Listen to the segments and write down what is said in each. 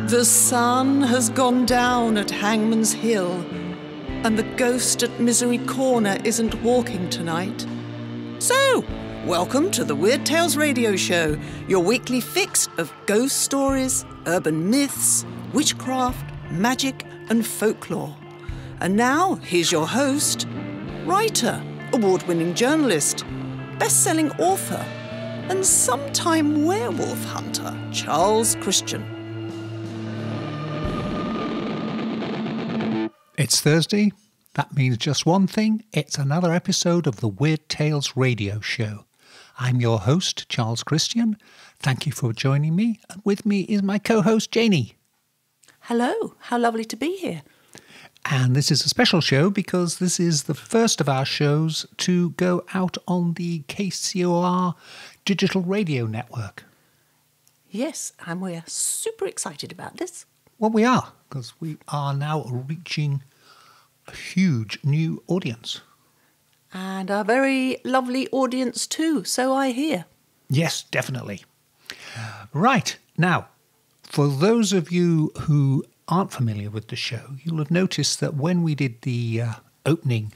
The sun has gone down at Hangman's Hill, and the ghost at Misery Corner isn't walking tonight. So, welcome to the Weird Tales Radio Show, your weekly fix of ghost stories, urban myths, witchcraft, magic, and folklore. And now, here's your host, writer, award-winning journalist, best-selling author, and sometime werewolf hunter, Charles Christian. It's Thursday. That means just one thing. It's another episode of the Weird Tales Radio Show. I'm your host, Charles Christian. Thank you for joining me. And with me is my co-host, Janie. Hello. How lovely to be here. And this is a special show because this is the first of our shows to go out on the KCOR digital radio network. Yes, and we're super excited about this. Well, we are, because we are now reaching a huge new audience. And a very lovely audience too, so I hear. Yes, definitely. Right, now, for those of you who aren't familiar with the show, you'll have noticed that when we did the opening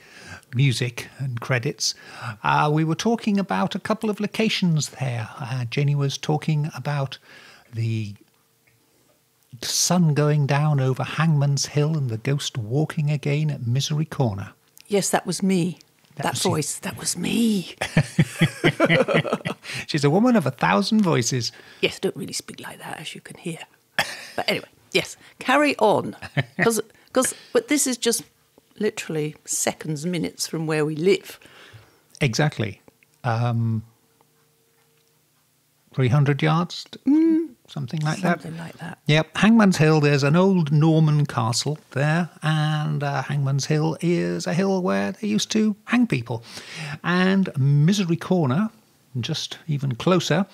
music and credits, we were talking about a couple of locations there. Jenny was talking about the sun going down over Hangman's Hill and the ghost walking again at Misery Corner. Yes, that was me. That voice, that was me. She's a woman of 1,000 voices. Yes, don't really speak like that, as you can hear. But anyway, yes, carry on. But this is just literally seconds, minutes from where we live. Exactly. 300 yards? Something like that. Something like that. Yep. Hangman's Hill, there's an old Norman castle there, and Hangman's Hill is a hill where they used to hang people. And Misery Corner, just even closer,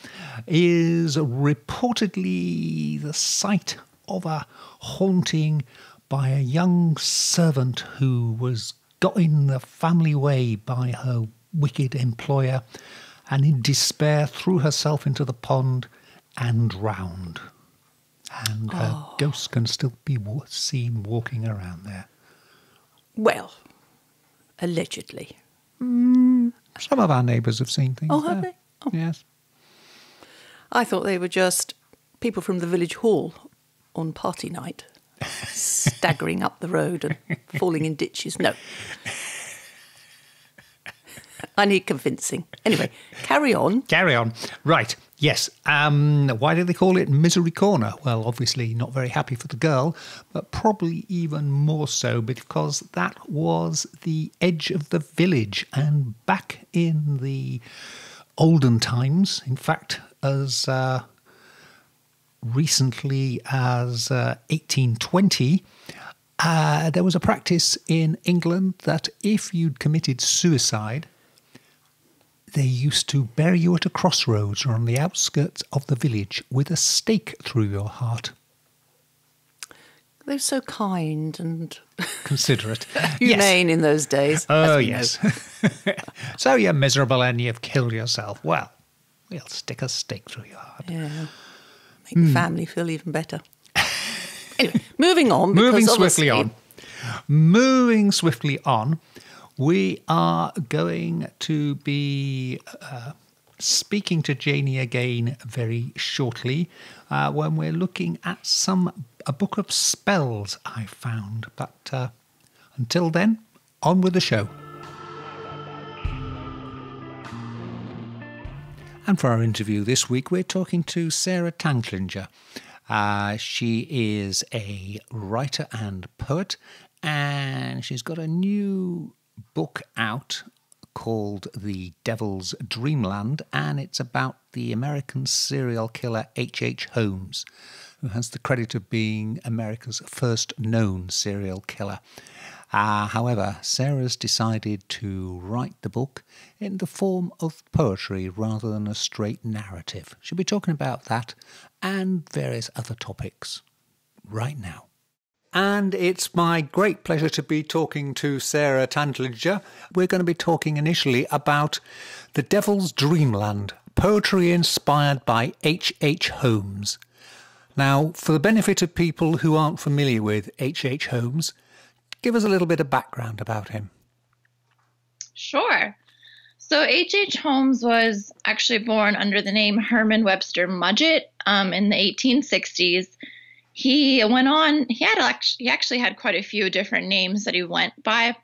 is reportedly the site of a haunting by a young servant who was got in the family way by her wicked employer, and in despair threw herself into the pond and drowned. And her ghost can still be seen walking around there. Well, allegedly. Some of our neighbours have seen things. Oh, have they? Oh. Yes. I thought they were just people from the village hall on party night, staggering up the road and falling in ditches. No. I need convincing. Anyway, carry on. Carry on. Right. Yes. Why do they call it Misery Corner? Well, obviously not very happy for the girl, but probably even more so because that was the edge of the village. And back in the olden times, in fact, as recently as 1820, there was a practice in England that if you'd committed suicide, they used to bury you at a crossroads or on the outskirts of the village with a stake through your heart. They were so kind and considerate. humane in those days. Oh, yes. So you're miserable and you've killed yourself. Well, we'll stick a stake through your heart. Yeah. Make the family feel even better. Anyway, moving on. Moving swiftly on. We are going to be speaking to Janie again very shortly when we're looking at a book of spells I found. But until then, on with the show. And for our interview this week, we're talking to Sara Tantlinger. She is a writer and poet, and she's got a new book out called The Devil's Dreamland, and it's about the American serial killer H.H. Holmes, who has the credit of being America's first known serial killer. However, Sarah's decided to write the book in the form of poetry rather than a straight narrative. She'll be talking about that and various other topics right now. And it's my great pleasure to be talking to Sara Tantlinger. We're going to be talking initially about The Devil's Dreamland, poetry inspired by H.H. Holmes. Now, for the benefit of people who aren't familiar with H. Holmes, give us a little bit of background about him. Sure. So H. Holmes was actually born under the name Herman Webster Mudgett in the 1860s. He actually had quite a few different names that he went by,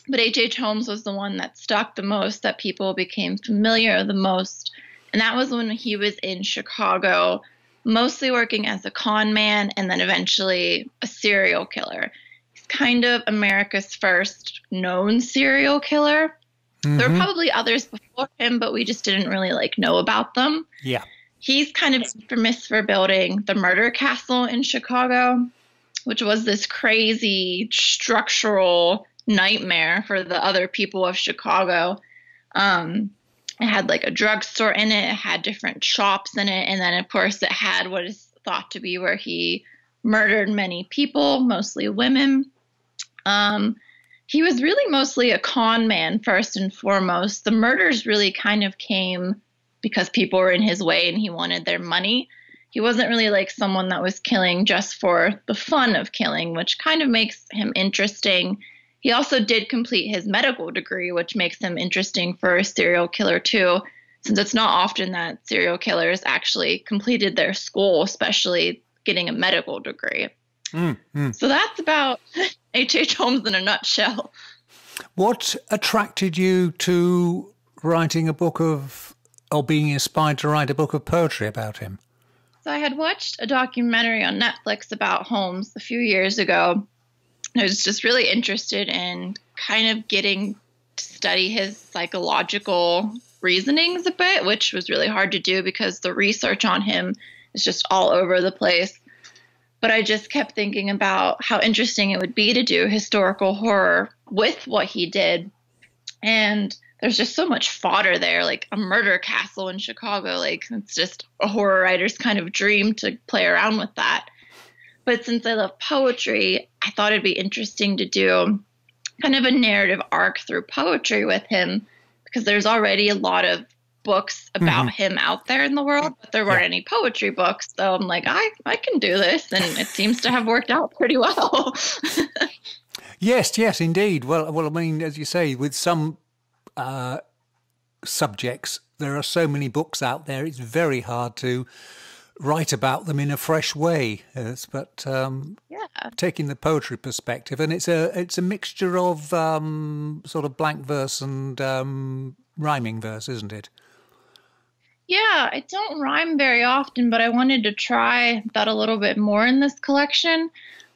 but H. Holmes was the one that stuck the most, that people became familiar the most. And that was when he was in Chicago, mostly working as a con man and then eventually a serial killer. He's kind of America's first known serial killer. Mm-hmm. There were probably others before him, but we just didn't really know about them. Yeah. He's kind of infamous for building the murder castle in Chicago, which was this crazy structural nightmare for the other people of Chicago. It had a drugstore in it. It had different shops in it. And then, of course, it had what is thought to be where he murdered many people, mostly women. He was really mostly a con man first and foremost. The murders really kind of came because people were in his way and he wanted their money. He wasn't really someone that was killing just for the fun of killing, which kind of makes him interesting. He also did complete his medical degree, which makes him interesting for a serial killer too, since it's not often that serial killers actually completed their school, especially getting a medical degree. So that's about H. Holmes in a nutshell. What attracted you to writing a book or being inspired to write a book of poetry about him? So I had watched a documentary on Netflix about Holmes a few years ago. I was just really interested in kind of getting to study his psychological reasonings a bit, which was really hard to do because the research on him is just all over the place. But I just kept thinking about how interesting it would be to do historical horror with what he did. And there's just so much fodder there, a murder castle in Chicago. It's just a horror writer's kind of dream to play around with that. But since I love poetry, I thought it'd be interesting to do kind of a narrative arc through poetry with him, because there's already a lot of books about him out there in the world, but there weren't any poetry books. So I'm I can do this. And it seems to have worked out pretty well. Yes, indeed. Well, I mean, as you say, with some subjects, there are so many books out there, it's very hard to write about them in a fresh way. But taking the poetry perspective, and it's a mixture of sort of blank verse and rhyming verse, isn't it? Yeah, I don't rhyme very often, but I wanted to try that a little bit more in this collection.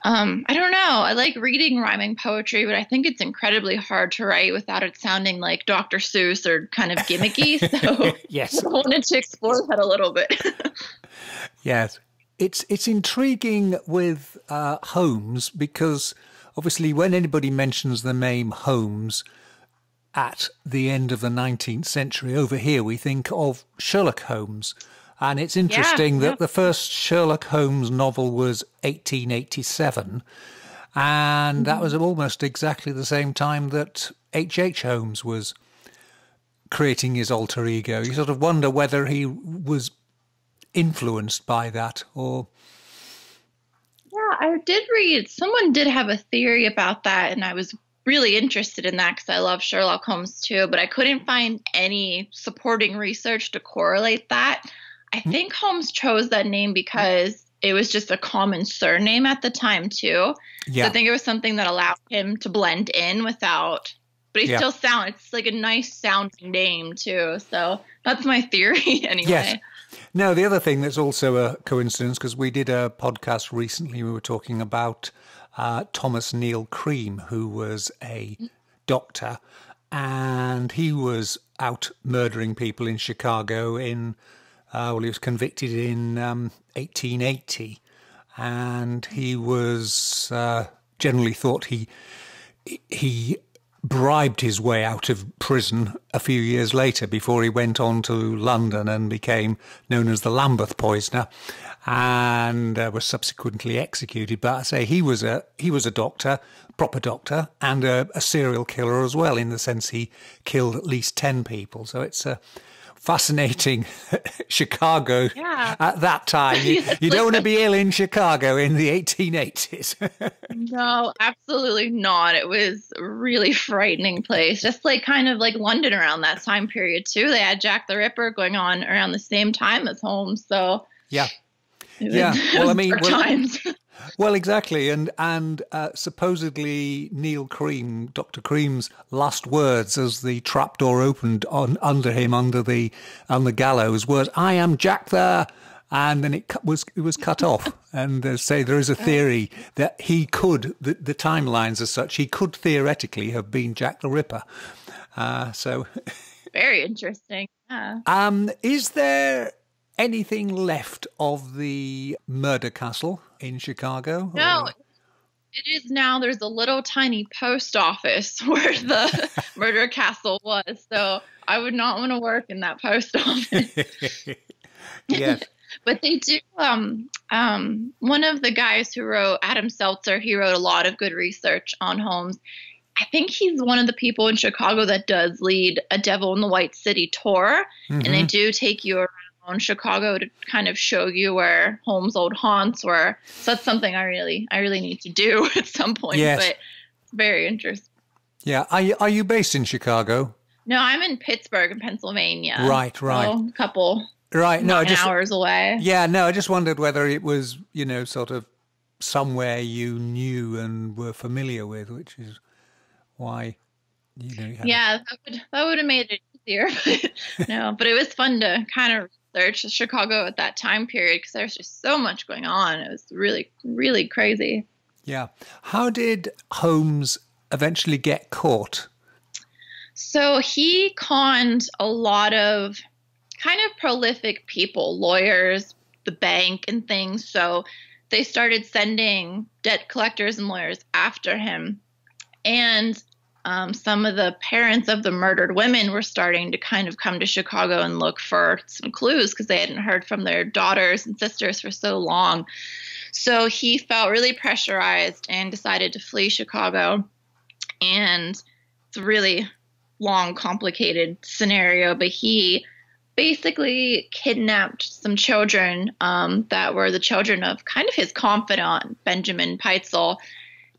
I don't know. I like reading rhyming poetry, but I think it's incredibly hard to write without it sounding like Dr. Seuss or kind of gimmicky. So yes, I wanted to explore that a little bit. Yes. It's intriguing with Holmes, because obviously when anybody mentions the name Holmes at the end of the 19th century, over here we think of Sherlock Holmes. And it's interesting that the first Sherlock Holmes novel was 1887, and that was almost exactly the same time that H. Holmes was creating his alter ego. You sort of wonder whether he was influenced by that or... Yeah, I did read, someone did have a theory about that, and I was really interested in that because I love Sherlock Holmes too, but I couldn't find any supporting research to correlate that. I think Holmes chose that name because it was just a common surname at the time too. Yeah. So I think it was something that allowed him to blend in without, but he still it's a nice sounding name too. So that's my theory anyway. Yes. Now, the other thing that's also a coincidence, because we did a podcast recently, we were talking about Thomas Neal Cream, who was a doctor, and he was out murdering people in Chicago in... he was convicted in 1880, and he was generally thought he bribed his way out of prison a few years later before he went on to London and became known as the Lambeth Poisoner, and was subsequently executed. But I say he was a doctor, proper doctor, and a serial killer as well, in the sense he killed at least 10 people. So it's fascinating Chicago Yeah. at that time. You don't want to be ill in Chicago in the 1880s. No, absolutely not. It was a really frightening place. Just like kind of like London around that time period too. They had Jack the Ripper going on around the same time as Holmes. So Yeah. it Yeah. was, Well, I mean, dark times. well, exactly. And supposedly Dr. Cream's last words as the trapdoor opened under him, on the gallows, was, "I am Jack the," and then it was cut off. And they say there is a theory that he could, the timelines as such, he could theoretically have been Jack the Ripper. So Very interesting. Yeah. is there anything left of the murder castle in Chicago? No, or- it is now. There's a little tiny post office where the murder castle was. So I would not want to work in that post office. Yes. But they do. One of the guys who wrote, Adam Seltzer, he wrote a lot of good research on Holmes. I think he's one of the people in Chicago that does lead a Devil in the White City tour, and they do take you around Chicago to kind of show you where Holmes' old haunts were. So that's something I really need to do at some point. Yes. But it's very interesting. Yeah. Are you based in Chicago? No, I'm in Pittsburgh, in Pennsylvania. Right. So a couple Right. No, hours away. Yeah. No, I just wondered whether it was, sort of somewhere you knew and were familiar with, which is why, you had that would have made it easier. But no, but it was fun to kind of research Chicago at that time period because there's just so much going on. It was really, really crazy. Yeah. How did Holmes eventually get caught? So he conned a lot of kind of prolific people, lawyers, the bank and things. So they started sending debt collectors and lawyers after him. And some of the parents of the murdered women were starting to kind of come to Chicago and look for some clues because they hadn't heard from their daughters and sisters for so long. So he felt really pressurized and decided to flee Chicago. And it's a really long, complicated scenario, but he basically kidnapped some children that were the children of kind of his confidant, Benjamin Peitzel.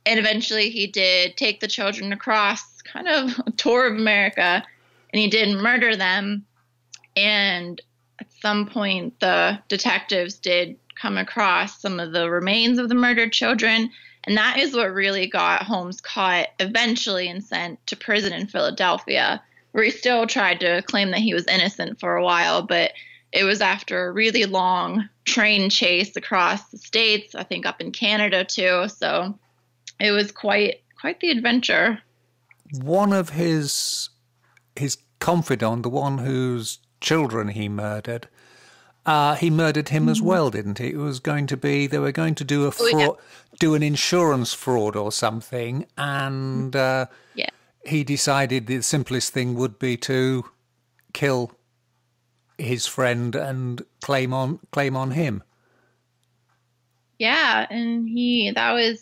And eventually he did take the children across kind of a tour of America, and he did murder them. And at some point, the detectives did come across some of the remains of the murdered children. And that is what really got Holmes caught eventually and sent to prison in Philadelphia, where he still tried to claim that he was innocent for a while. But it was after a really long train chase across the states, I think up in Canada too. So it was quite the adventure. One of his confidant, the one whose children he murdered him as well, didn't he? It was going to be, they were going to do a fraud, do an insurance fraud or something, and he decided the simplest thing would be to kill his friend and claim on him. Yeah, and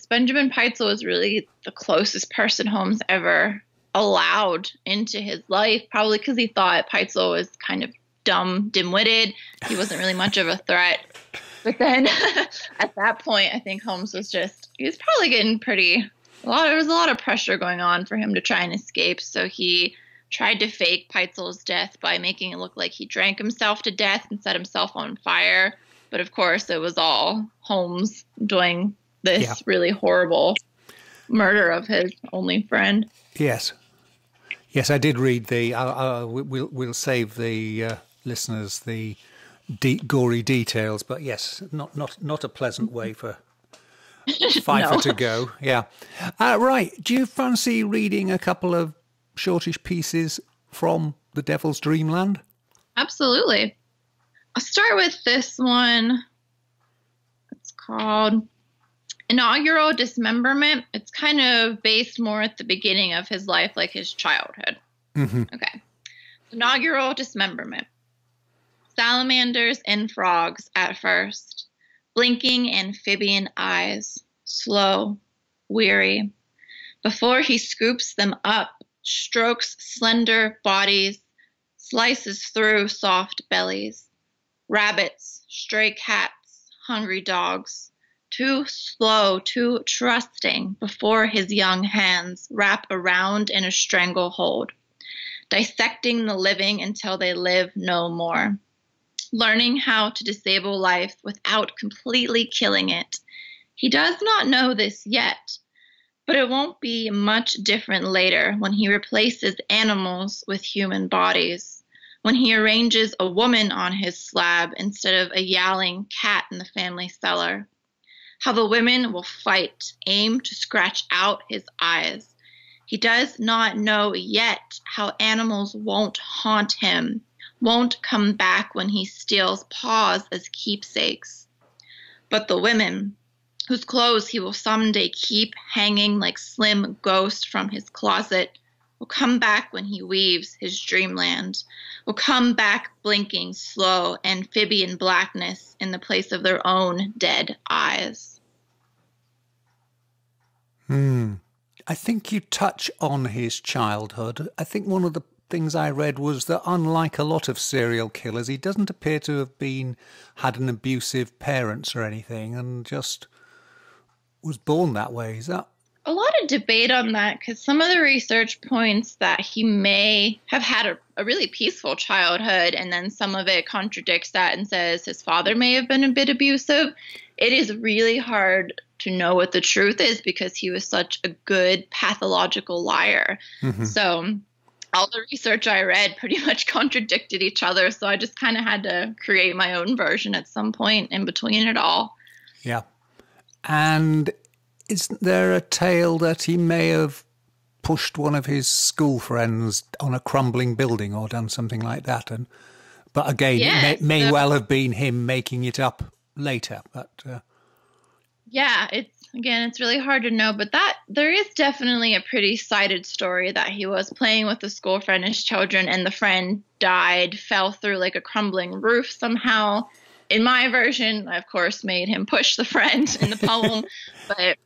Benjamin Peitzel was really the closest person Holmes ever allowed into his life, probably because he thought Peitzel was kind of dim-witted. He wasn't really much of a threat. But then at that point, I think Holmes he was probably getting there was a lot of pressure going on for him to try and escape. So he tried to fake Peitzel's death by making it look like he drank himself to death and set himself on fire. But of course, it was all Holmes doing this really horrible murder of his only friend. Yes, I did read we'll save the listeners the gory details, but yes, not a pleasant way for Pfeiffer to go. Yeah, right. Do you fancy reading a couple of shortish pieces from The Devil's Dreamland? Absolutely. I'll start with this one. It's called Inaugural Dismemberment. It's kind of based more at the beginning of his life, like his childhood. Mm-hmm. Okay. Inaugural Dismemberment. Salamanders and frogs at first, blinking amphibian eyes, slow, weary. Before he scoops them up, strokes slender bodies, slices through soft bellies. Rabbits, stray cats, hungry dogs, too slow, too trusting before his young hands wrap around in a stranglehold, dissecting the living until they live no more, learning how to disable life without completely killing it. He does not know this yet, but it won't be much different later when he replaces animals with human bodies, when he arranges a woman on his slab instead of a yowling cat in the family cellar. How the women will fight, aim to scratch out his eyes. He does not know yet how animals won't haunt him, won't come back when he steals paws as keepsakes. But the women, whose clothes he will someday keep hanging like slim ghosts from his closet, will come back when he weaves his dreamland, will come back blinking slow amphibian blackness in the place of their own dead eyes. I think you touch on his childhood. I think one of the things I read was that unlike a lot of serial killers, he doesn't appear to have had an abusive parents or anything and just was born that way. Is that? A lot of debate on that because some of the research points that he may have had a really peaceful childhood, and then some of it contradicts that and says his father may have been a bit abusive. It is really hard to know what the truth is because he was such a good pathological liar. Mm-hmm. So all the research I read pretty much contradicted each other. So I just kind of had to create my own version at some point in between it all. Yeah. And isn't there a tale that he may have pushed one of his school friends on a crumbling building or done something like that? But again, yes, it may well have been him making it up later. But yeah, it's really hard to know. But there is definitely a pretty cited story that he was playing with a school friend, his children, and the friend died, fell through like a crumbling roof somehow. In my version, I, of course, made him push the friend in the poem. But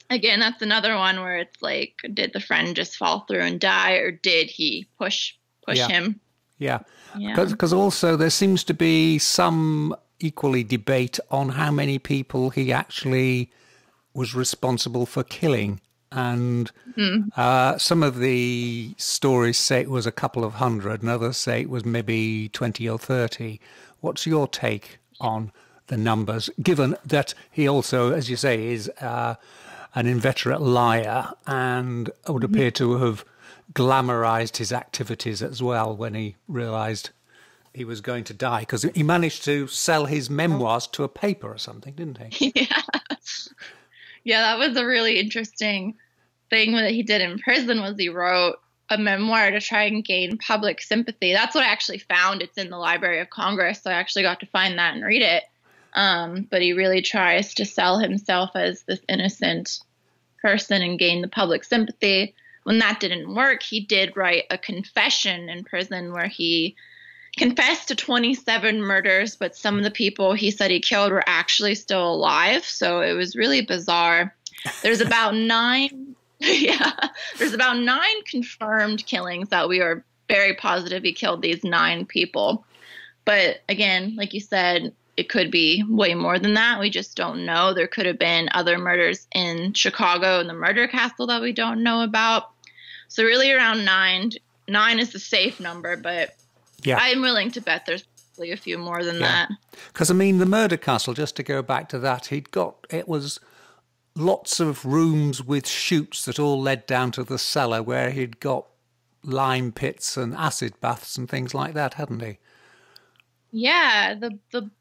again, that's another one where it's like, did the friend just fall through and die, or did he push him? Yeah. Because also there seems to be some equally debate on how many people he actually was responsible for killing. And some of the stories say it was a couple of hundred, and others say it was maybe 20 or 30. What's your take on the numbers, given that he also, as you say, is an inveterate liar and would appear to have glamorized his activities as well when he realized he was going to die? Because he managed to sell his memoirs to a paper or something, didn't he? Yeah, that was a really interesting thing that he did in prison. Was he wrote a memoir to try and gain public sympathy. That's what I actually found. It's in the Library of Congress, so I actually got to find that and read it. But he really tries to sell himself as this innocent person and gain the public sympathy. When that didn't work, he did write a confession in prison where he confessed to 27 murders, but some of the people he said he killed were actually still alive. So it was really bizarre. There's about 9 there's about 9 confirmed killings that we are very positive he killed these 9 people. But again, like you said, it could be way more than that. We just don't know. There could have been other murders in Chicago in the murder castle that we don't know about. So really around 9. 9 is the safe number, but I'm willing to bet there's probably a few more than that. Because, I mean, the murder castle, just to go back to that, it was lots of rooms with chutes that all led down to the cellar where he'd got lime pits and acid baths and things like that, hadn't he? Yeah, the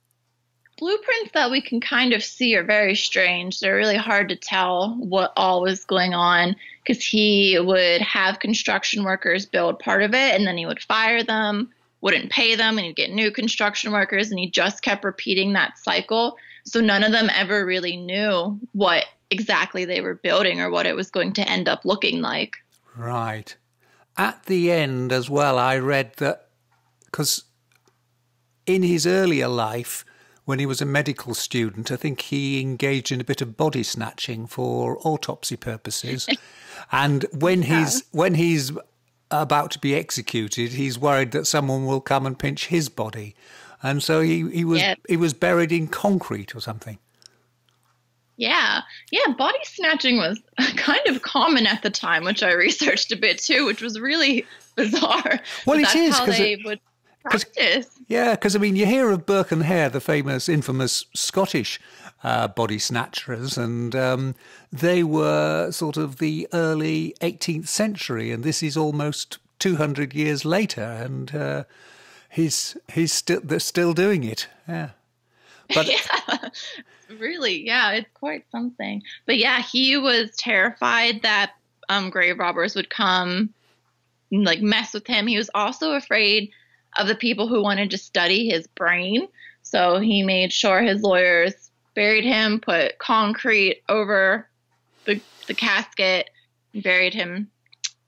blueprints that we can kind of see are very strange. They're really hard to tell what all was going on because he would have construction workers build part of it and then he would fire them, wouldn't pay them, and he'd get new construction workers, and he just kept repeating that cycle. So none of them ever really knew what exactly they were building or what it was going to end up looking like. Right. At the end as well, I read that because in his earlier life, when he was a medical student, I think he engaged in a bit of body snatching for autopsy purposes. And when he's about to be executed, he's worried that someone will come and pinch his body. And so he was buried in concrete or something. Yeah. Yeah, body snatching was kind of common at the time, which I researched a bit too, which was really bizarre. Well, that's how they would practice. Yeah, because, I mean, you hear of Burke and Hare, the famous, infamous Scottish body snatchers, and they were sort of the early 18th century, and this is almost 200 years later, and they're still doing it. Yeah. But yeah, really, yeah, it's quite something. But yeah, he was terrified that grave robbers would come, like, mess with him. He was also afraid of the people who wanted to study his brain. So he made sure his lawyers buried him, put concrete over the casket, and buried him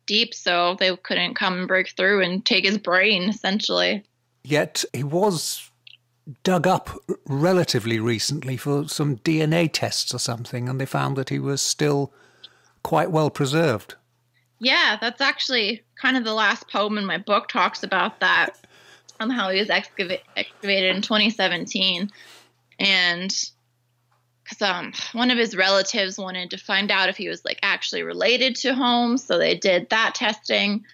deep so they couldn't come and break through and take his brain, essentially. Yet he was dug up relatively recently for some DNA tests or something, and they found that he was still quite well preserved. Yeah, that's actually kind of the last poem in my book talks about that, how he was excavated in 2017. And because one of his relatives wanted to find out if he was, like, actually related to Holmes, so they did that testing.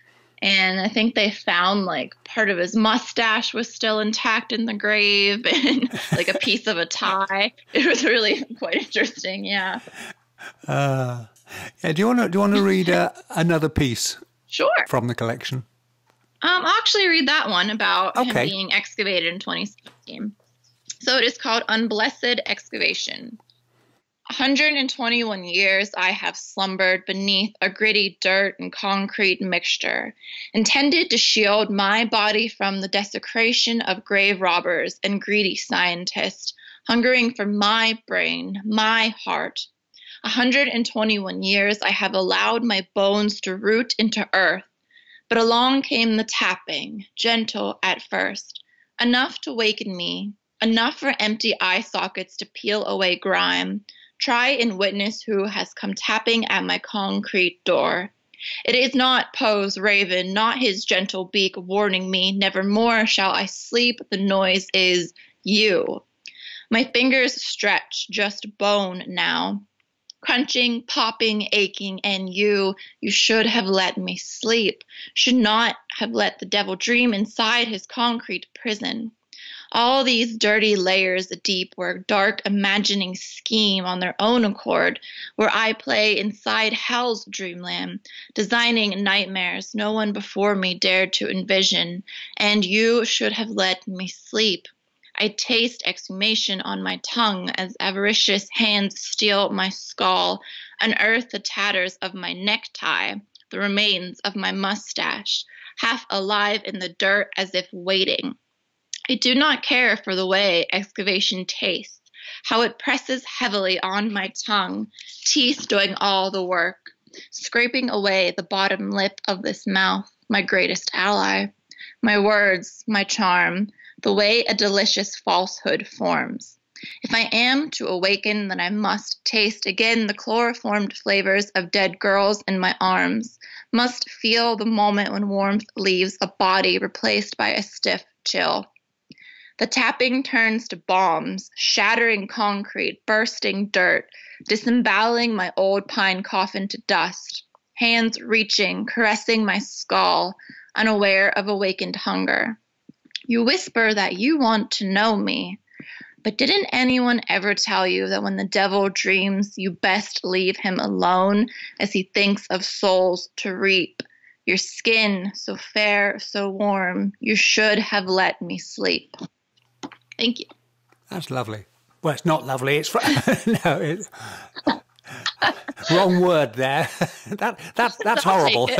And I think they found, like, part of his mustache was still intact in the grave, and like a piece of a tie. It was really quite interesting. Yeah. Yeah. Do you want to read another piece? Sure. From the collection? I'll actually read that one about him being excavated in 2017. So it is called Unblessed Excavation. 121 years I have slumbered beneath a gritty dirt and concrete mixture, intended to shield my body from the desecration of grave robbers and greedy scientists, hungering for my brain, my heart. 121 years I have allowed my bones to root into earth, but along came the tapping, gentle at first, enough to waken me, enough for empty eye sockets to peel away grime. Try and witness who has come tapping at my concrete door. It is not Poe's raven, not his gentle beak warning me, nevermore shall I sleep, the noise is you. My fingers stretch, just bone now, crunching, popping, aching, and you should have let me sleep, should not have let the devil dream inside his concrete prison. All these dirty layers deep where dark imagining scheme on their own accord, where I play inside hell's dreamland, designing nightmares no one before me dared to envision, and you should have let me sleep. I taste exhumation on my tongue as avaricious hands steal my skull, unearth the tatters of my necktie, the remains of my mustache, half alive in the dirt as if waiting. I do not care for the way excavation tastes, how it presses heavily on my tongue, teeth doing all the work, scraping away the bottom lip of this mouth, my greatest ally, my words, my charm, the way a delicious falsehood forms. If I am to awaken, then I must taste again the chloroformed flavors of dead girls in my arms, must feel the moment when warmth leaves a body replaced by a stiff chill. The tapping turns to bombs, shattering concrete, bursting dirt, disemboweling my old pine coffin to dust, hands reaching, caressing my skull, unaware of awakened hunger. You whisper that you want to know me, but didn't anyone ever tell you that when the devil dreams, you best leave him alone as he thinks of souls to reap? Your skin, so fair, so warm, you should have let me sleep. Thank you. That's lovely. Well, it's not lovely. It's no, wrong word there. That's horrible.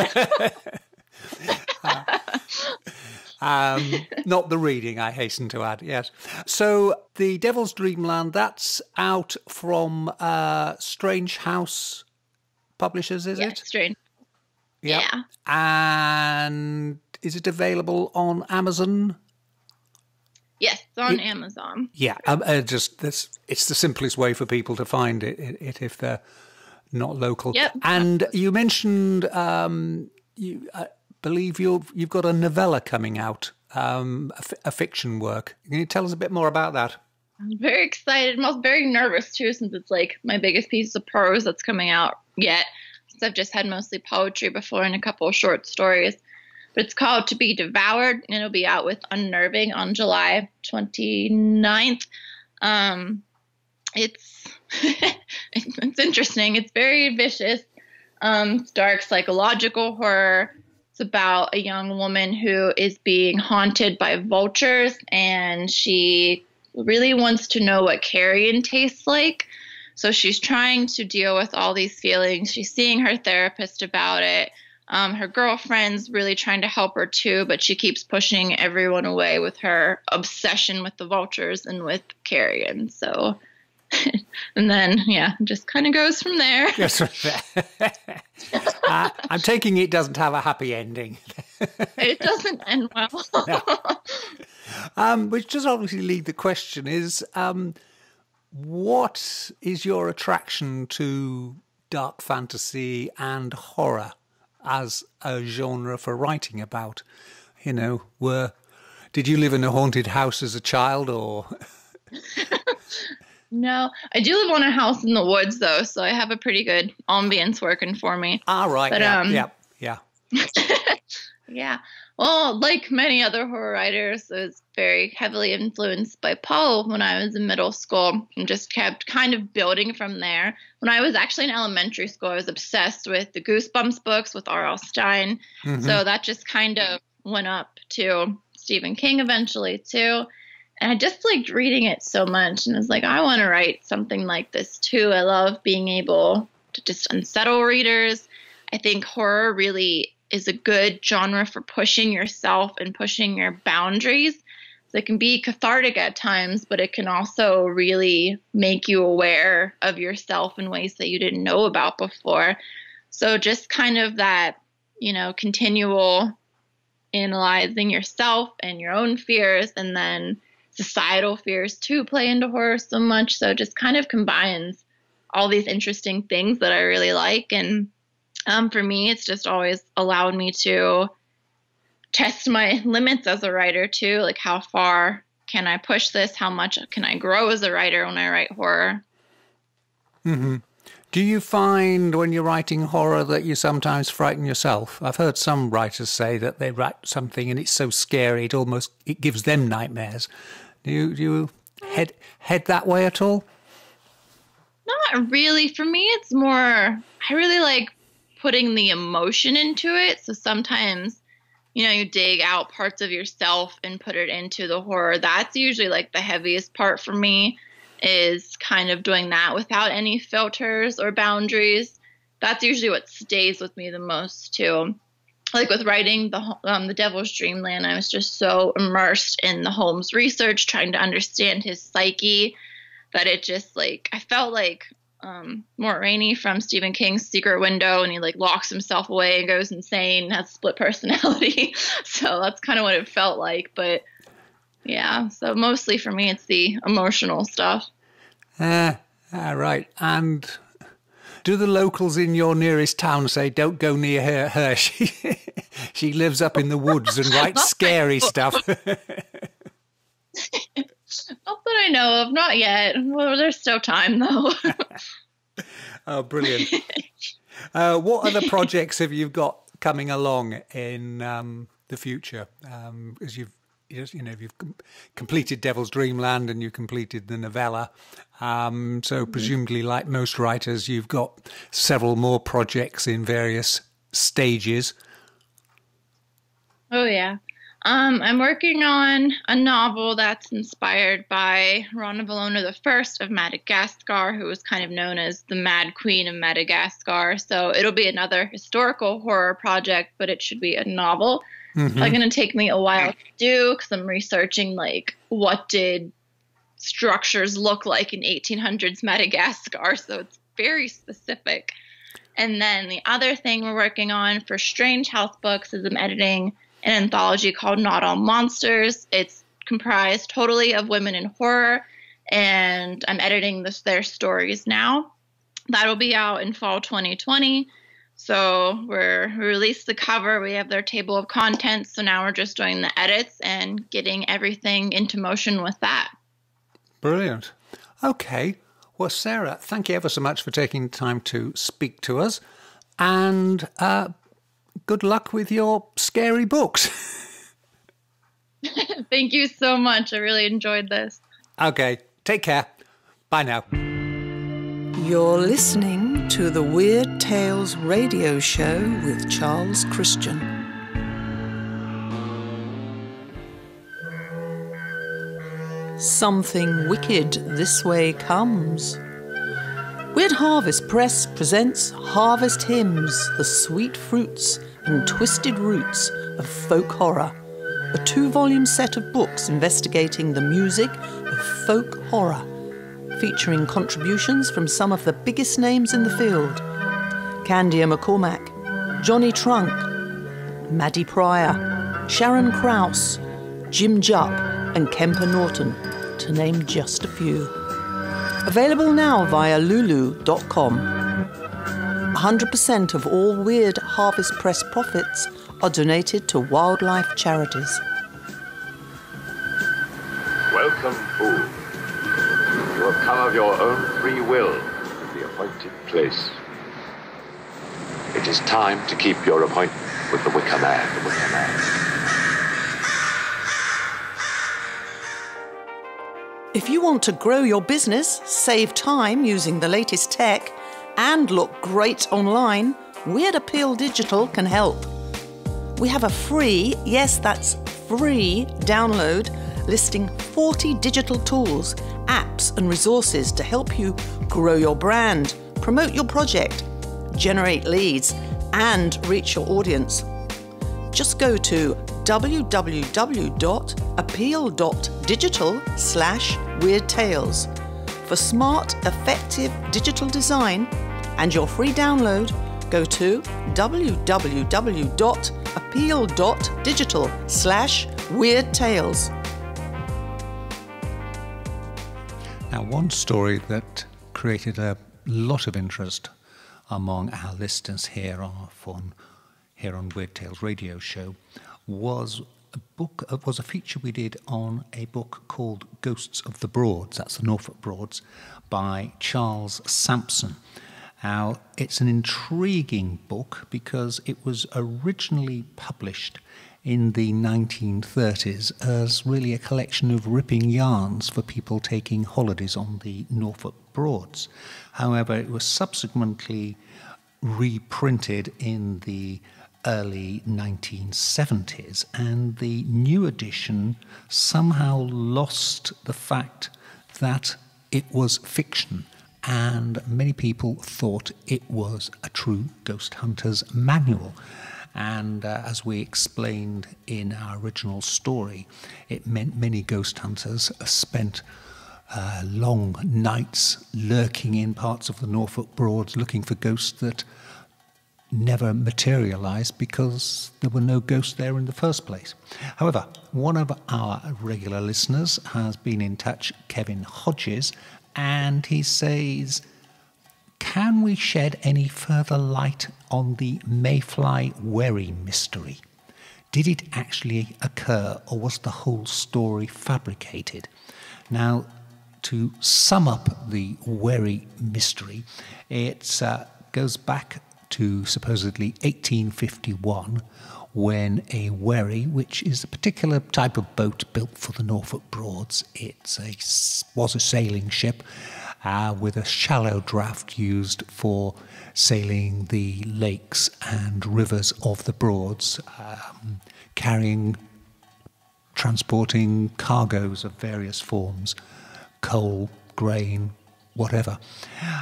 Not the reading, I hasten to add. Yes. So the Devil's Dreamland, that's out from Strange House Publishers, is it? Strange. Yep. Yeah. And is it available on Amazon? Yes, it's on Amazon. Yeah, it's the simplest way for people to find it if they're not local. Yep. And you mentioned believe you've got a novella coming out, a fiction work. Can you tell us a bit more about that? I'm very excited. I'm also very nervous too, since it's like my biggest piece of prose that's coming out yet. Since I've just had mostly poetry before and a couple of short stories. But it's called To Be Devoured, and it'll be out with Unnerving on July 29th. It's it's interesting. It's very vicious. It's dark psychological horror. It's about a young woman who is being haunted by vultures, and she really wants to know what carrion tastes like. So she's trying to deal with all these feelings. She's seeing her therapist about it. Her girlfriend's really trying to help her too, but she keeps pushing everyone away with her obsession with the vultures and with carrion. So, and then, yeah, it just kind of goes from there. Yes, I'm taking it doesn't have a happy ending. It doesn't end well. No. Which does obviously lead the question is, what is your attraction to dark fantasy and horror as a genre for writing about? You know, did you live in a haunted house as a child, or? No, I do live on a house in the woods though, so I have a pretty good ambience working for me. Ah, right. But, yeah. Yeah. Well, like many other horror writers, I was very heavily influenced by Poe when I was in middle school and just kept kind of building from there. When I was actually in elementary school, I was obsessed with the Goosebumps books with R.L. Stine. Mm-hmm. So that just kind of went up to Stephen King eventually too. And I just liked reading it so much. And I was like, I want to write something like this too. I love being able to just unsettle readers. I think horror really is a good genre for pushing yourself and pushing your boundaries. So it can be cathartic at times, but it can also really make you aware of yourself in ways that you didn't know about before. So just kind of that, continual analyzing yourself and your own fears, and then societal fears too play into horror so much. So it just kind of combines all these interesting things that I really like. And for me, it's just always allowed me to test my limits as a writer too. Like, how far can I push this? How much can I grow as a writer when I write horror? Mm-hmm. Do you find when you're writing horror that you sometimes frighten yourself? I've heard some writers say that they write something and it's so scary it gives them nightmares. Do you head that way at all? Not really. For me, it's more, I really like putting the emotion into it. So sometimes, you dig out parts of yourself and put it into the horror. That's usually like the heaviest part for me, is kind of doing that without any filters or boundaries. That's usually what stays with me the most too. Like with writing the Devil's Dreamland, I was just so immersed in the Holmes research, trying to understand his psyche, that it just I felt like Mort Rainey from Stephen King's Secret Window, and he locks himself away and goes insane, has split personality. So that's kind of what it felt like. But yeah, so mostly for me, it's the emotional stuff. Right. And do the locals in your nearest town say, don't go near her? She lives up in the woods and writes scary stuff. Not that I know of, not yet. Well, there's still time, though. Oh, brilliant. What other projects have you got coming along in the future? As you've completed Devil's Dreamland and you completed the novella. So presumably, like most writers, you've got several more projects in various stages. Oh, yeah. I'm working on a novel that's inspired by Rana Valona I of Madagascar, who was kind of known as the Mad Queen of Madagascar. So it'll be another historical horror project, but it should be a novel. Mm-hmm. It's going to take me a while to do, because I'm researching what did structures look like in 1800s Madagascar. So it's very specific. And then the other thing we're working on for Strange House Books is I'm editing an anthology called Not All Monsters. It's comprised totally of women in horror, and I'm editing their stories now. That'll be out in fall 2020. So we released the cover. We have their table of contents. So now we're just doing the edits and getting everything into motion with that. Brilliant. Okay. Well, Sarah, thank you ever so much for taking time to speak to us. And good luck with your scary books. Thank you so much. I really enjoyed this. Okay. Take care. Bye now. You're listening to the Weird Tales radio show with Charles Christian. Something wicked this way comes. Weird Harvest Press presents Harvest Hymns, the sweet fruits and twisted roots of folk horror, a 2-volume set of books investigating the music of folk horror, featuring contributions from some of the biggest names in the field: Candia McCormack, Johnny Trunk, Maddie Pryor, Sharon Krause, Jim Jupp and Kemper Norton, to name just a few. Available now via lulu.com. 100% of all Weird Harvest Press profits are donated to wildlife charities. Welcome, fool. You have come of your own free will to the appointed place. It is time to keep your appointment with the Wicker Man. The Wicker Man. If you want to grow your business, save time using the latest tech, and look great online, Weird Appeal Digital can help. We have a free, yes, that's free, download listing 40 digital tools, apps and resources to help you grow your brand, promote your project, generate leads, and reach your audience. Just go to www.appeal.digital/weirdtales for smart, effective digital design, and your free download. Go to www.appeal.digital/weirdtales. Now, one story that created a lot of interest among our listeners here on Weird Tales Radio Show was a feature we did on a book called Ghosts of the Broads, that's the Norfolk Broads, by Charles Sampson. Now, it's an intriguing book because it was originally published in the 1930s as really a collection of ripping yarns for people taking holidays on the Norfolk Broads. However, it was subsequently reprinted in the early 1970s, and the new edition somehow lost the fact that it was fiction, and many people thought it was a true ghost hunter's manual. And as we explained in our original story, it meant many ghost hunters spent long nights lurking in parts of the Norfolk Broads looking for ghosts that never materialised because there were no ghosts there in the first place. However, one of our regular listeners has been in touch, Kevin Hodges, and he says, can we shed any further light on the Mayfly wherry mystery? Did it actually occur, or was the whole story fabricated? Now, to sum up the wherry mystery, it goes back to supposedly 1851, when a wherry, which is a particular type of boat built for the Norfolk Broads, was a sailing ship with a shallow draft used for sailing the lakes and rivers of the Broads, transporting cargoes of various forms, coal, grain, whatever.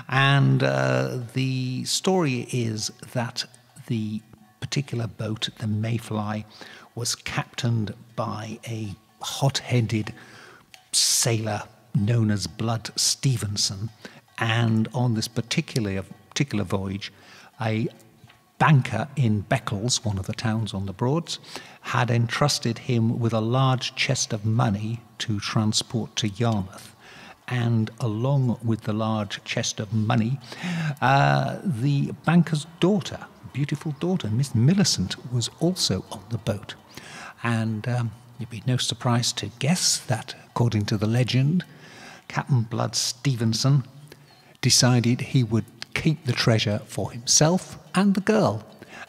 And the story is that the particular boat, the Mayfly, was captained by a hot-headed sailor known as Blood Stevenson, and on this particular voyage, a banker in Beccles, one of the towns on the Broads, had entrusted him with a large chest of money to transport to Yarmouth. And along with the large chest of money, the banker's daughter beautiful daughter, Miss Millicent, was also on the boat. And you'd be no surprise to guess that, according to the legend, Captain Blood Stevenson decided he would keep the treasure for himself and the girl.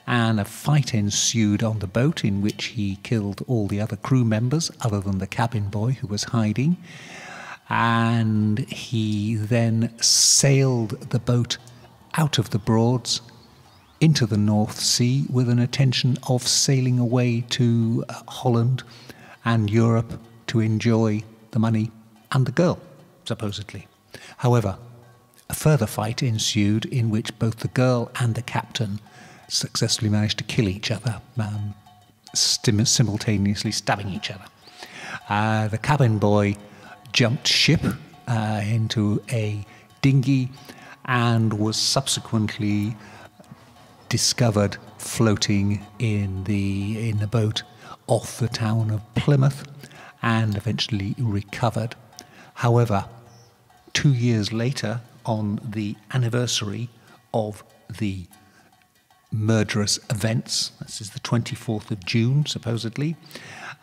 And a fight ensued on the boat in which he killed all the other crew members other than the cabin boy who was hiding. And he then sailed the boat out of the Broads into the North Sea with an intention of sailing away to Holland and Europe to enjoy the money and the girl, supposedly. However, a further fight ensued in which both the girl and the captain successfully managed to kill each other, simultaneously stabbing each other. The cabin boy jumped ship into a dinghy and was subsequently discovered floating in the boat off the town of Plymouth and eventually recovered. However, 2 years later, on the anniversary of the murderous events, this is the 24th of June, supposedly,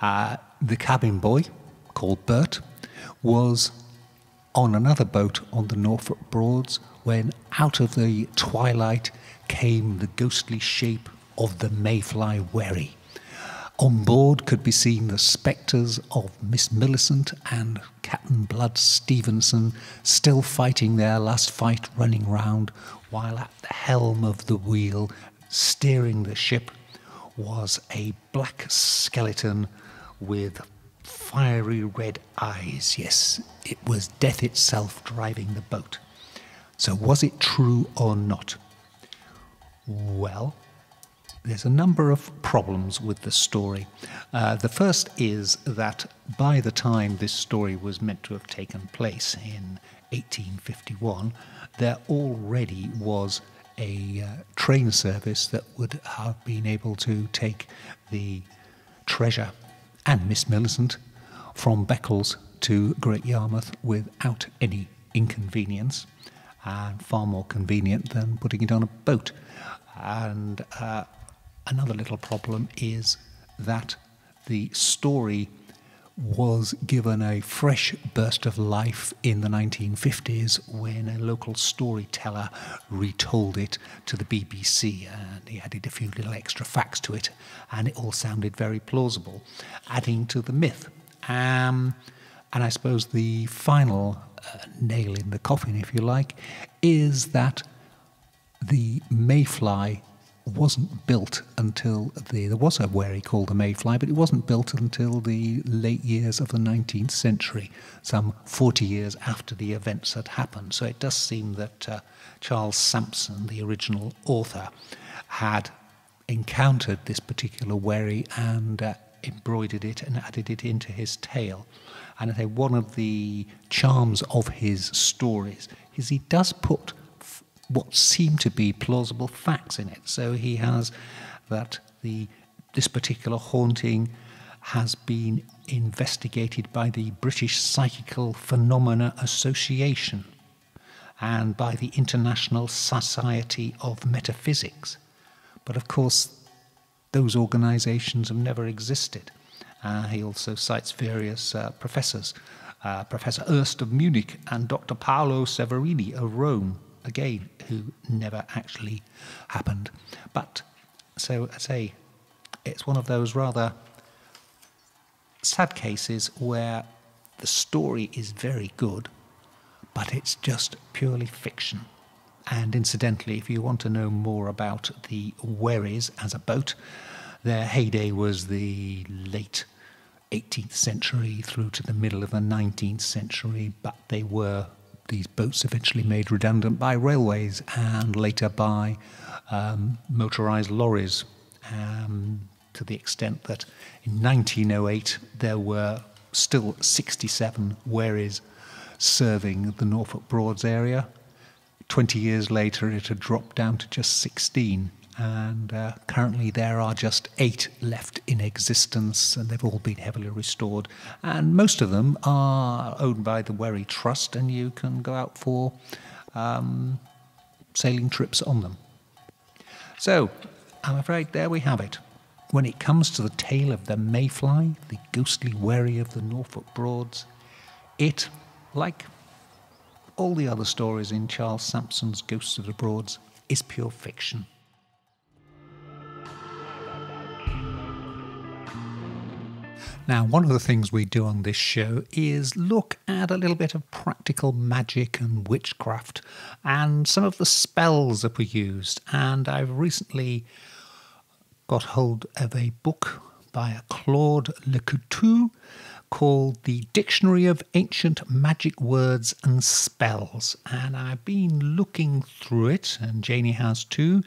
the cabin boy, called Bert, was on another boat on the Norfolk Broads when out of the twilight came the ghostly shape of the Mayfly wherry. On board could be seen the spectres of Miss Millicent and Captain Blood Stevenson still fighting their last fight running round, while at the helm of the wheel, steering the ship, was a black skeleton with fiery red eyes. Yes, it was death itself driving the boat. So was it true or not? Well, there's a number of problems with the story. The first is that by the time this story was meant to have taken place in 1851, there already was a train service that would have been able to take the treasure and Miss Millicent from Beccles to Great Yarmouth without any inconvenience, and far more convenient than putting it on a boat. And another little problem is that the story was given a fresh burst of life in the 1950s when a local storyteller retold it to the BBC, and he added a few little extra facts to it, and it all sounded very plausible, adding to the myth. And I suppose the final nail in the coffin, if you like, is that the Mayfly wasn't built until there was a wherry called the Mayfly, but it wasn't built until the late years of the 19th century, some 40 years after the events had happened. So it does seem that Charles Sampson, the original author, had encountered this particular wherry and embroidered it and added it into his tale. And I think one of the charms of his stories is he does put what seem to be plausible facts in it. So he has that this particular haunting has been investigated by the British Psychical Phenomena Association and by the International Society of Metaphysics. But of course, those organisations have never existed. He also cites various professors, Professor Erst of Munich and Dr. Paolo Severini of Rome, again, who never actually happened. But, so I say, it's one of those rather sad cases where the story is very good, but it's just purely fiction. And incidentally, if you want to know more about the wherries as a boat, their heyday was the late 18th century through to the middle of the 19th century, but these boats eventually made redundant by railways and later by motorised lorries, to the extent that in 1908 there were still 67 wherries serving the Norfolk Broads area. 20 years later it had dropped down to just 16, and currently there are just 8 left in existence, and they've all been heavily restored, and most of them are owned by the Wherry Trust, and you can go out for sailing trips on them. So, I'm afraid there we have it. When it comes to the tale of the Mayfly, the ghostly wherry of the Norfolk Broads, it, like all the other stories in Charles Sampson's Ghosts of the Broads, is pure fiction. Now, one of the things we do on this show is look at a little bit of practical magic and witchcraft and some of the spells that were used. And I've recently got hold of a book by a Claude Lecoutu called The Dictionary of Ancient Magic Words and Spells. And I've been looking through it, and Janie has too,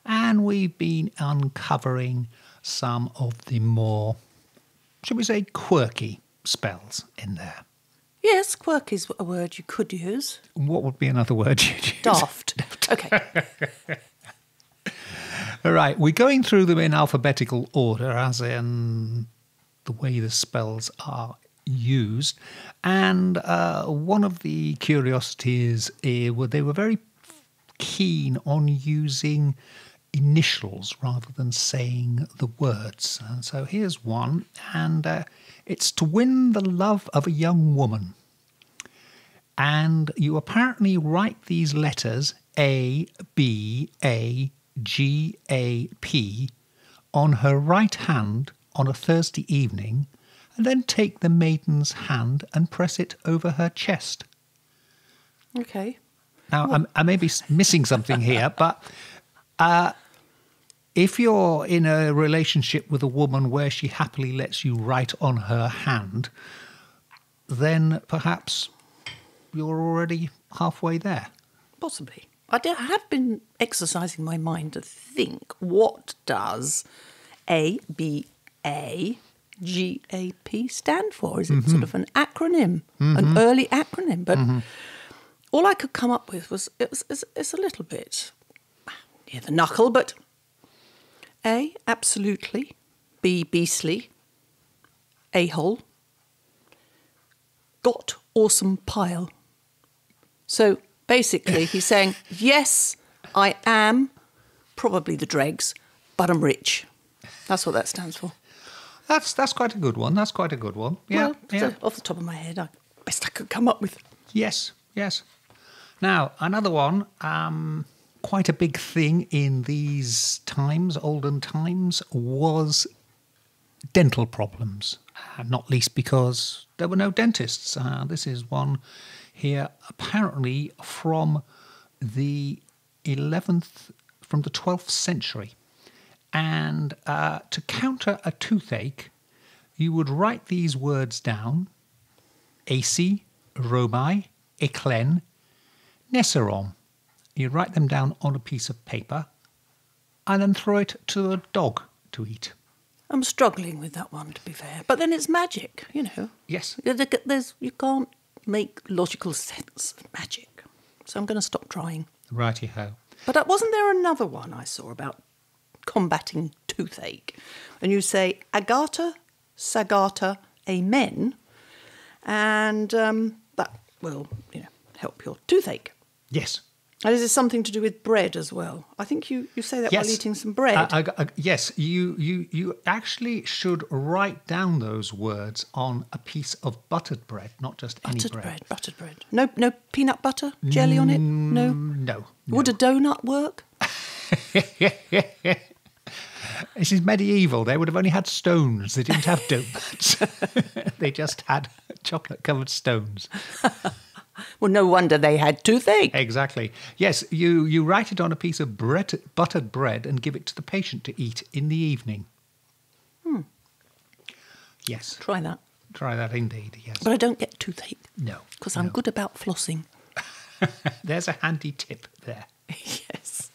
and we've been uncovering some of the more, shall we say, quirky spells in there. Yes, quirky is a word you could use. What would be another word you'd use? Daft. Okay. All right, we're going through them in alphabetical order, as in the way the spells are used. And one of the curiosities, they were very keen on using initials rather than saying the words. And so here's one, and it's to win the love of a young woman. And you apparently write these letters A, B, A, G, A, P on her right hand on a Thursday evening, and then take the maiden's hand and press it over her chest. Okay. Now, I may be missing something here, but if you're in a relationship with a woman where she happily lets you write on her hand, then perhaps you're already halfway there. Possibly. I have been exercising my mind to think, what does A, B, A, G, A, P stand for? Is it sort of an acronym, an early acronym? But all I could come up with was, it's a little bit near the knuckle, but A, absolutely, B, beastly, a-hole, got awesome pile. So basically he's saying, yes, I am probably the dregs, but I'm rich. That's what that stands for. That's quite a good one. That's quite a good one. Yeah, Well, yeah. off the top of my head, best I could come up with. Yes, yes. Now, another one, quite a big thing in these times, olden times, was dental problems, not least because there were no dentists. This is one here, apparently from the 12th century. And to counter a toothache, you would write these words down: Ac, Robai, Eclen, Nesserom. You write them down on a piece of paper and then throw it to a dog to eat. I'm struggling with that one, to be fair. But then it's magic, you know. Yes. You can't make logical sense of magic. So I'm going to stop trying. Righty-ho. But wasn't there another one I saw about combating toothache? And you say agata, sagata, amen, and that will, help your toothache. Yes. And is this something to do with bread as well? I think you say that while eating some bread. Yes, you actually should write down those words on a piece of buttered bread, not just any bread. Buttered bread. No peanut butter jelly on it? No? No. Would a donut work? This is medieval. They would have only had stones. They didn't have donuts. They just had chocolate-covered stones. Well, no wonder they had toothache. Exactly. Yes, you write it on a piece of buttered bread and give it to the patient to eat in the evening. Yes. Try that. Try that indeed, yes. But I don't get toothache. No. Because I'm good about flossing. There's a handy tip there. Yes.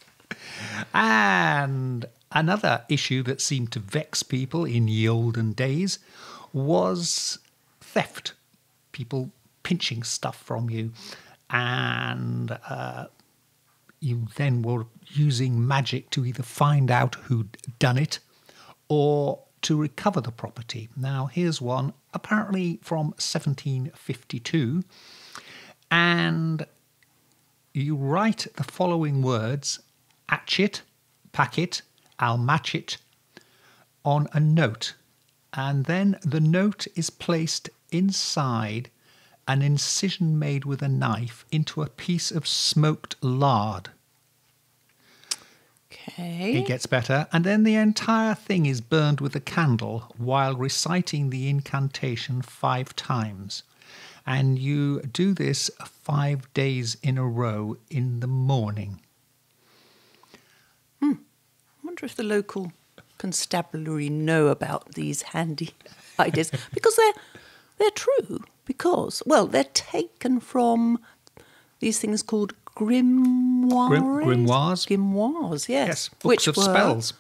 And another issue that seemed to vex people in the olden days was theft. People pinching stuff from you, and you then were using magic to either find out who'd done it or to recover the property. Now, here's one, apparently from 1752, and you write the following words: Atchit, pack it, I'll match it on a note. And then the note is placed inside an incision made with a knife into a piece of smoked lard. Okay. It gets better. And then the entire thing is burned with a candle while reciting the incantation 5 times. And you do this 5 days in a row in the morning. I wonder if the local constabulary know about these handy ideas. Because they're true. Because, well, they're taken from these things called grimoires. Grimoires, yes. Books of spells.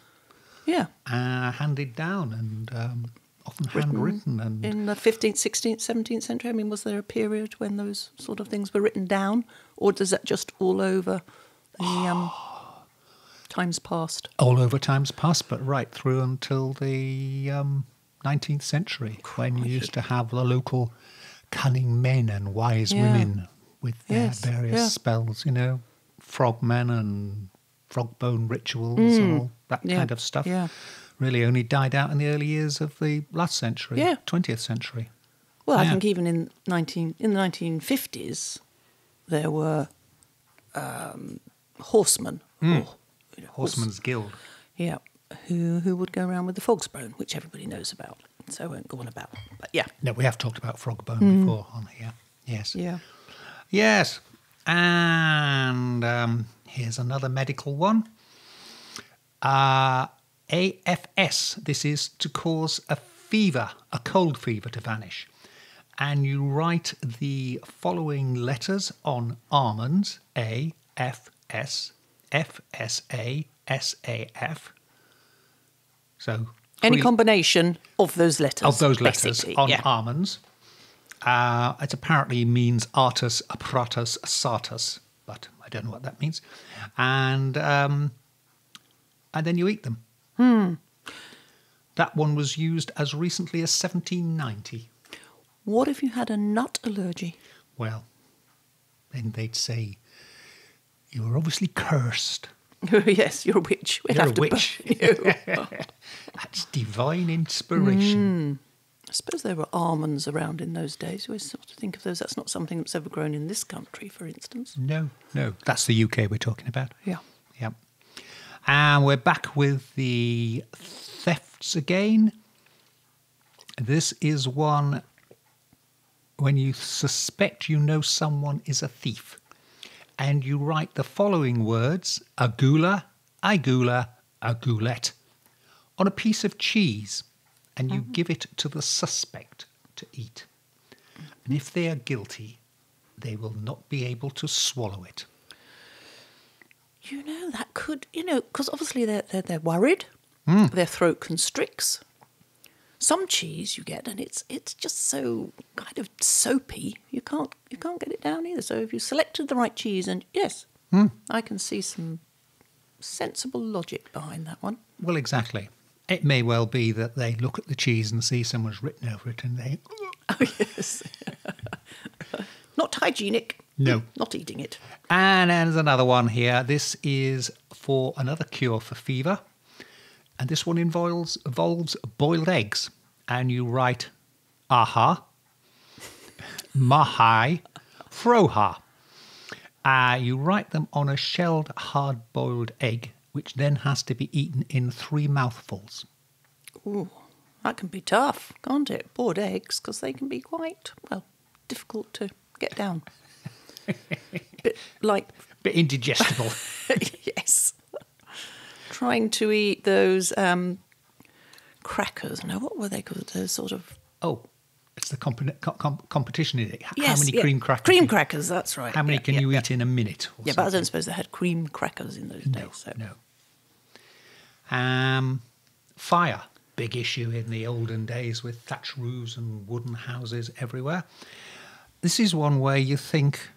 Yeah. Handed down and often handwritten. And in the 15th, 16th, 17th century, I mean, was there a period when those sort of things were written down? Or does that just all over the times past? All over times past, but right through until the 19th century, when you used to have the local cunning men and wise women with their various spells, you know, frogmen and frog bone rituals and all that kind of stuff. Yeah. Really only died out in the early years of the last century, 20th century. Well, I think even in the 1950s, there were horsemen. Horsemen's Guild. Yeah, who would go around with the fog's bone, which everybody knows about. So I won't go on about. But yeah. No, we have talked about frog bone before on here. Yes. Yeah. Yes. And here's another medical one. AFS. This is to cause a fever, a cold fever to vanish. And you write the following letters on almonds. A, F, S, F, S, A, S, A, F. So any combination of those letters. Of those letters on yeah. almonds. It apparently means artus, apparatus, sartus, but I don't know what that means. And then you eat them. That one was used as recently as 1790. What if you had a nut allergy? Well, then they'd say, you were obviously cursed. Yes, you're a witch. We'd You're have a witch. That's divine inspiration. I suppose there were almonds around in those days. We always sort of think of those. That's not something that's ever grown in this country, for instance. No. That's the UK we're talking about. Yeah. Yep. And we're back with the thefts again. This is one when you suspect you know someone is a thief. And you write the following words, agula, igula, agulette, on a piece of cheese, and you give it to the suspect to eat. And if they are guilty, they will not be able to swallow it. You know, that could, because obviously they're worried. Their throat constricts. Some cheese you get, and it's just so kind of soapy, you can't get it down either. So if you selected the right cheese, and yes, I can see some sensible logic behind that one. Well, exactly. It may well be that they look at the cheese and see someone's written over it and they... Oh, yes. Not hygienic. No. Not eating it. And there's another one here. This is for another cure for fever. And this one involves boiled eggs. And you write aha, mahai, froha. You write them on a shelled hard-boiled egg, which then has to be eaten in 3 mouthfuls. Ooh, that can be tough, can't it? Boiled eggs, because they can be quite, difficult to get down. Bit indigestible. Yes. Trying to eat those crackers. No, what were they called? Those sort of... Oh, it's the competition, is it? Yes, how many cream crackers? Cream crackers, that's right. How many can you eat in a minute? Yeah, but I don't suppose they had cream crackers in those days. So. No. Fire. Big issue in the olden days with thatch roofs and wooden houses everywhere. This is one where you think,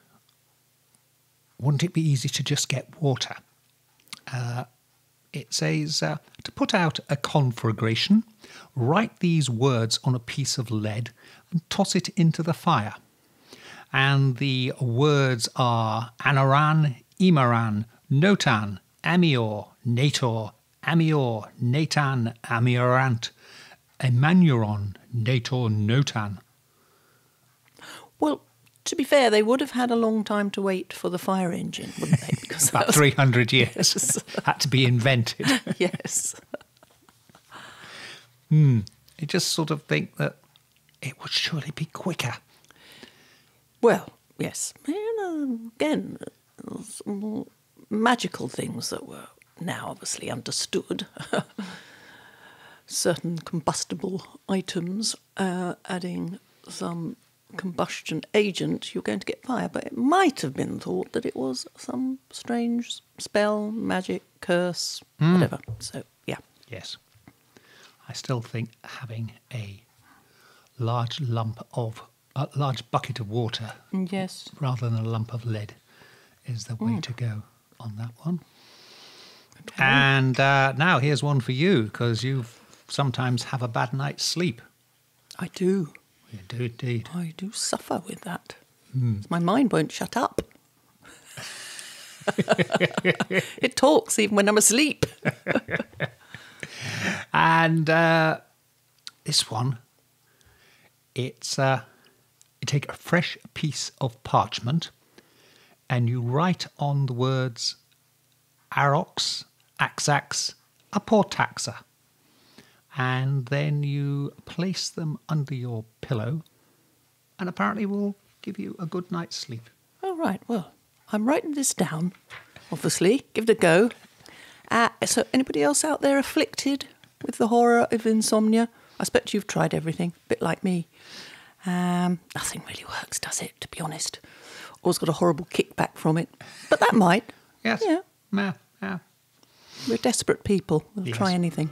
wouldn't it be easy to just get water? It says, to put out a conflagration, write these words on a piece of lead and toss it into the fire. And the words are Anaran, Imaran, Notan, Amior, Nator, Amior, Natan, Amiorant, Emanuron, Nator, Notan. Well, to be fair, they would have had a long time to wait for the fire engine, wouldn't they? Because About 300 years. Yes. Had to be invented. Yes. You just sort of think that it would surely be quicker. Well, yes. Again, some magical things that were now obviously understood. Certain combustible items, adding some combustion agent, you're going to get fire. But it might have been thought that it was some strange spell, magic, curse, whatever. So, yeah. Yes. I still think having a large bucket of water Yes. rather than a lump of lead is the way to go on that one. And now here's one for you, because you sometimes have a bad night's sleep. I do. You do indeed. I do suffer with that. My mind won't shut up. It talks even when I'm asleep. And this one, it's you take a fresh piece of parchment and you write on the words Arox, Axax, Aportaxa. And then you place them under your pillow and apparently will give you a good night's sleep. Oh, right. Well, I'm writing this down, obviously. Give it a go. So anybody else out there afflicted with the horror of insomnia? I expect you've tried everything, a bit like me. Nothing really works, does it, to be honest? Always got a horrible kickback from it. But that might. Yes. Yeah. Yeah. We're desperate people. We'll try anything.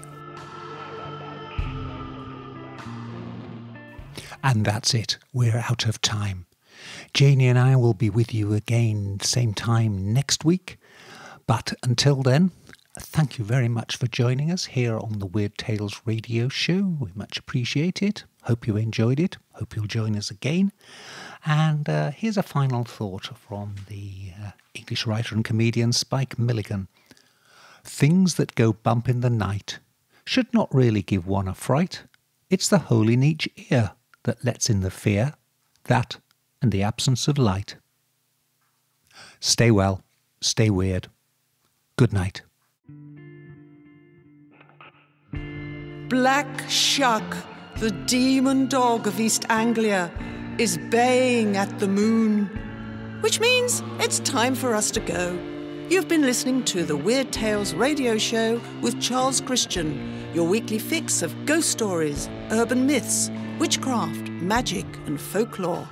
And that's it. We're out of time. Janie and I will be with you again same time next week. But until then, thank you very much for joining us here on the Weird Tales radio show. We much appreciate it. Hope you enjoyed it. Hope you'll join us again. And here's a final thought from the English writer and comedian Spike Milligan. Things that go bump in the night should not really give one a fright. It's the hole in each ear that lets in the fear, that and the absence of light. Stay well, stay weird. Good night. Black Shuck, the demon dog of East Anglia, is baying at the moon, which means it's time for us to go. You've been listening to the Weird Tales radio show with Charles Christian, your weekly fix of ghost stories, urban myths, witchcraft, magic and folklore.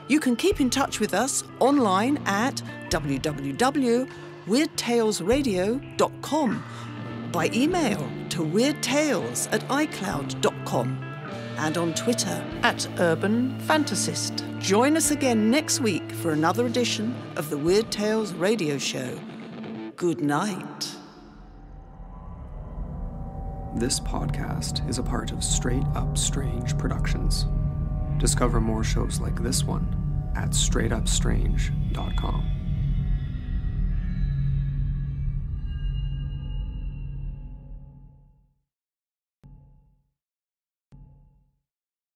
You can keep in touch with us online at www.weirdtalesradio.com, by email to weirdtales@icloud.com, and on Twitter @urbanfantasist. Join us again next week for another edition of the Weird Tales radio show. Good night. This podcast is a part of Straight Up Strange Productions. Discover more shows like this one at straightupstrange.com.